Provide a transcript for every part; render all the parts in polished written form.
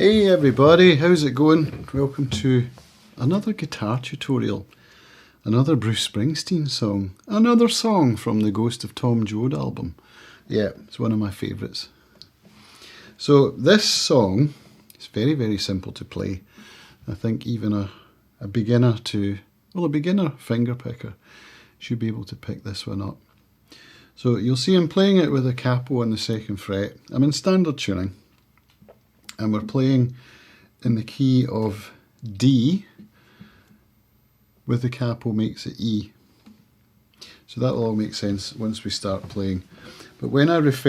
Hey everybody, how's it going? Welcome to another guitar tutorial, another Bruce Springsteen song, another song from the Ghost of Tom Joad album. Yeah, it's one of my favourites. So this song is very, very simple to play. I think even a beginner finger picker should be able to pick this one up. So you'll see I'm playing it with a capo on the 2nd fret. I'm in standard tuning. And we're playing in the key of D with the capo makes it E. So that will all make sense once we start playing. But when if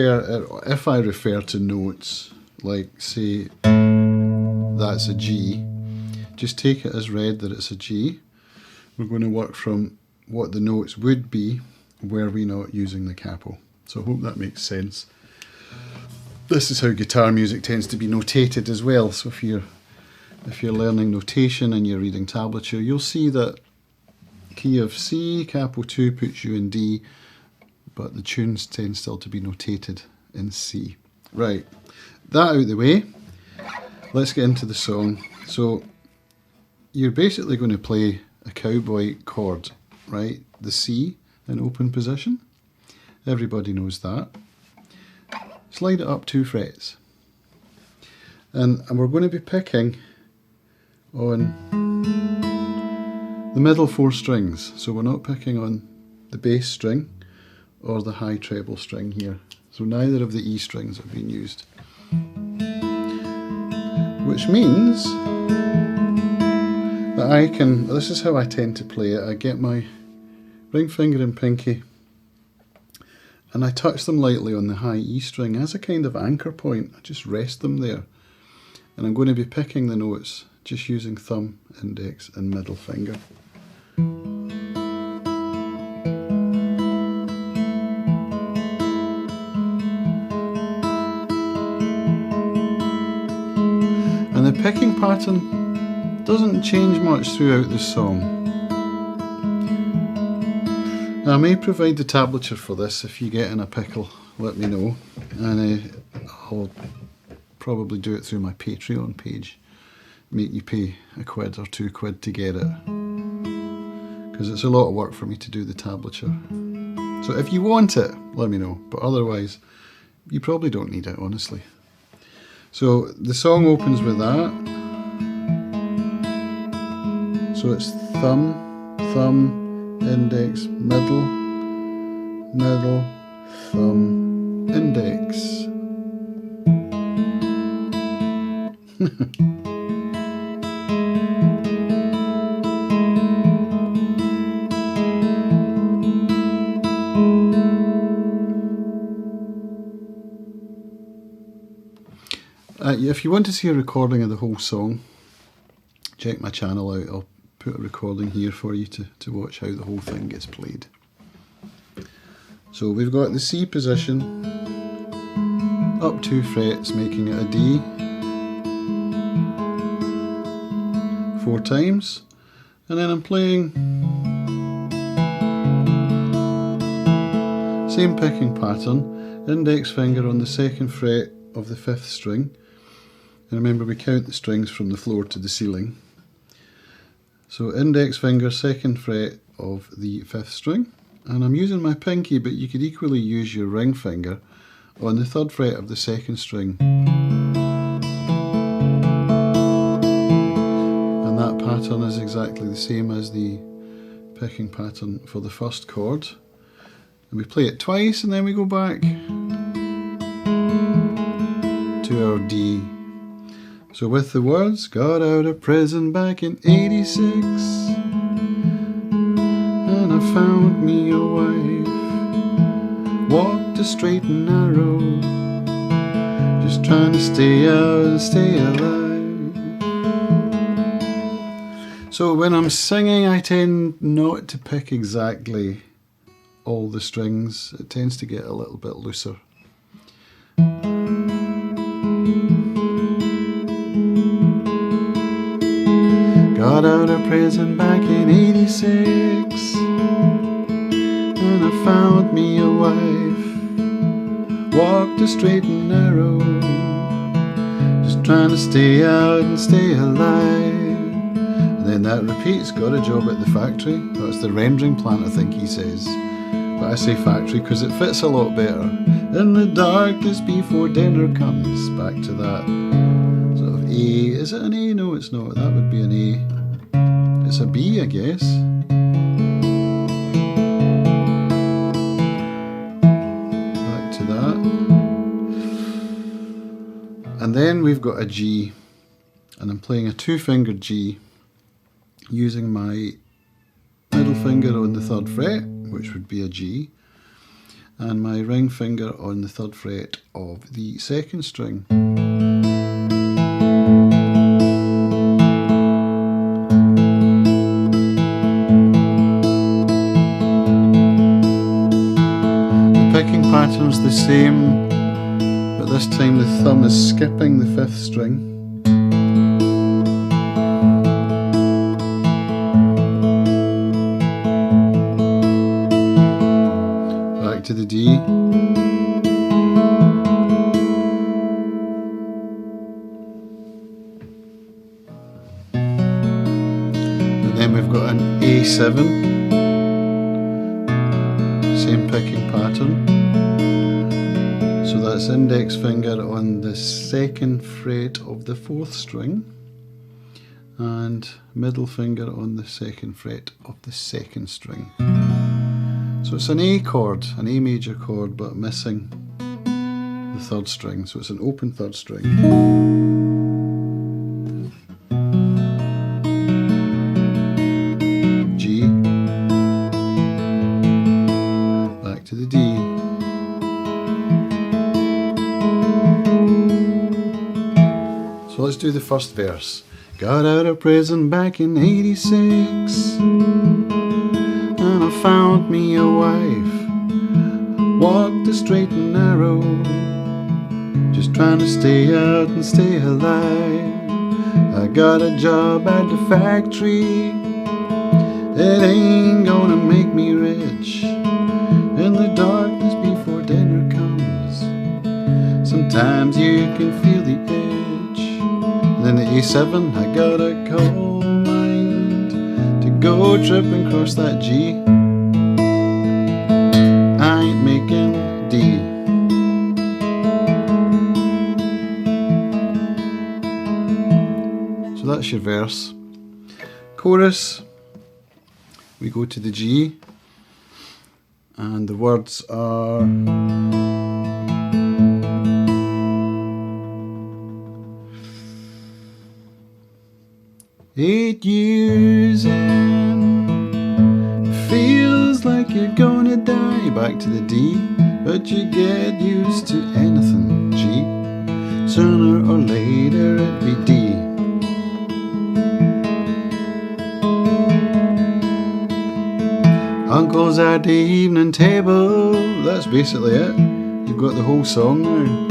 I refer to notes, like say that's a G, just take it as read that it's a G. We're going to work from what the notes would be were we not using the capo. So I hope that makes sense. This is how guitar music tends to be notated as well. So if you're learning notation and you're reading tablature, you'll see that key of C, capo 2 puts you in D, but the tunes tend still to be notated in C. Right, that out of the way, let's get into the song. So you're basically going to play a cowboy chord, right? The C in open position. Everybody knows that. Slide it up 2 frets. And we're going to be picking on the middle 4 strings. So we're not picking on the bass string or the high treble string here. So neither of the E strings have been used. Which means that this is how I tend to play it. I get my ring finger and pinky and I touch them lightly on the high E string as a kind of anchor point. I just rest them there. And I'm going to be picking the notes just using thumb, index and middle finger. And the picking pattern doesn't change much throughout the song. Now, I may provide the tablature for this. If you get in a pickle, let me know, and I'll probably do it through my Patreon page. Make you pay £1 or £2 to get it, because it's a lot of work for me to do the tablature. So if you want it, let me know, but otherwise you probably don't need it, honestly. So the song opens with that. So it's thumb, thumb, index, middle, middle, thumb, index. If you want to see a recording of the whole song, check my channel out. I'll put a recording here for you to watch how the whole thing gets played. So we've got the C position, up 2 frets, making it a D, 4 times, and then I'm playing same picking pattern, index finger on the 2nd fret of the 5th string, and remember we count the strings from the floor to the ceiling. So index finger, 2nd fret of the 5th string, and I'm using my pinky, but you could equally use your ring finger on the 3rd fret of the 2nd string. And that pattern is exactly the same as the picking pattern for the 1st chord. And we play it twice and then we go back to our D. So with the words, got out of prison back in '86, and I found me a wife, walked a straight and narrow, just trying to stay out and stay alive. So when I'm singing, I tend not to pick exactly all the strings. It tends to get a little bit looser. Got out of prison back in '86, and I found me a wife, walked a straight and narrow, just trying to stay out and stay alive. And then that repeats, got a job at the factory. That's the rendering plant, I think he says. But I say factory because it fits a lot better. In the darkness before dinner comes. Back to that sort of A. Is it an A? No, it's not. That would be an A. It's a B, I guess. Back to that. And then we've got a G. And I'm playing a 2-fingered G using my middle finger on the 3rd fret, which would be a G, and my ring finger on the 3rd fret of the 2nd string. The picking pattern's the same, but this time the thumb is skipping the 5th string. To the D. And then we've got an A7, same picking pattern. So that's index finger on the 2nd fret of the 4th string and middle finger on the 2nd fret of the 2nd string. So it's an A chord, an A major chord, but missing the 3rd string. So it's an open 3rd string. G. Back to the D. So let's do the first verse. Got out of prison back in '86. And I found me a wife, walked the straight and narrow, just trying to stay out and stay alive. I got a job at the factory, it ain't gonna make me rich. In the darkness before dinner comes, sometimes you can feel the itch. And then the A7, I got a call. Go tripping across that G. I ain't making D. So that's your verse. Chorus, we go to the G, and the words are "8 years in, feels like you're gonna die." Back to the D, but you get used to anything, G. Sooner or later it'd be D. Uncle's at the evening table. That's basically it. You've got the whole song now.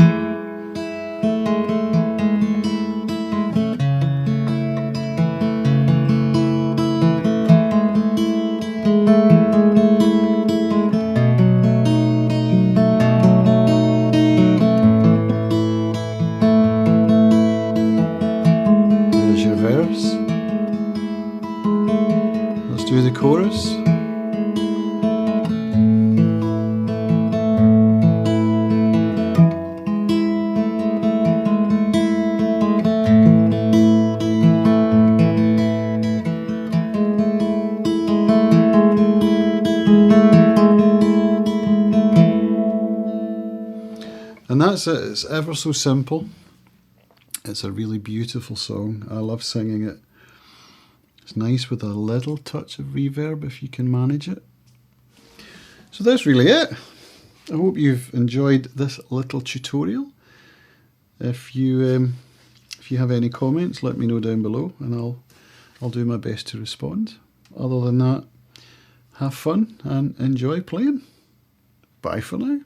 Let's do the chorus. And that's it. It's ever so simple. It's a really beautiful song. I love singing it. It's nice with a little touch of reverb if you can manage it. So that's really it. I hope you've enjoyed this little tutorial. If you have any comments, let me know down below and I'll do my best to respond. Other than that, have fun and enjoy playing. Bye for now.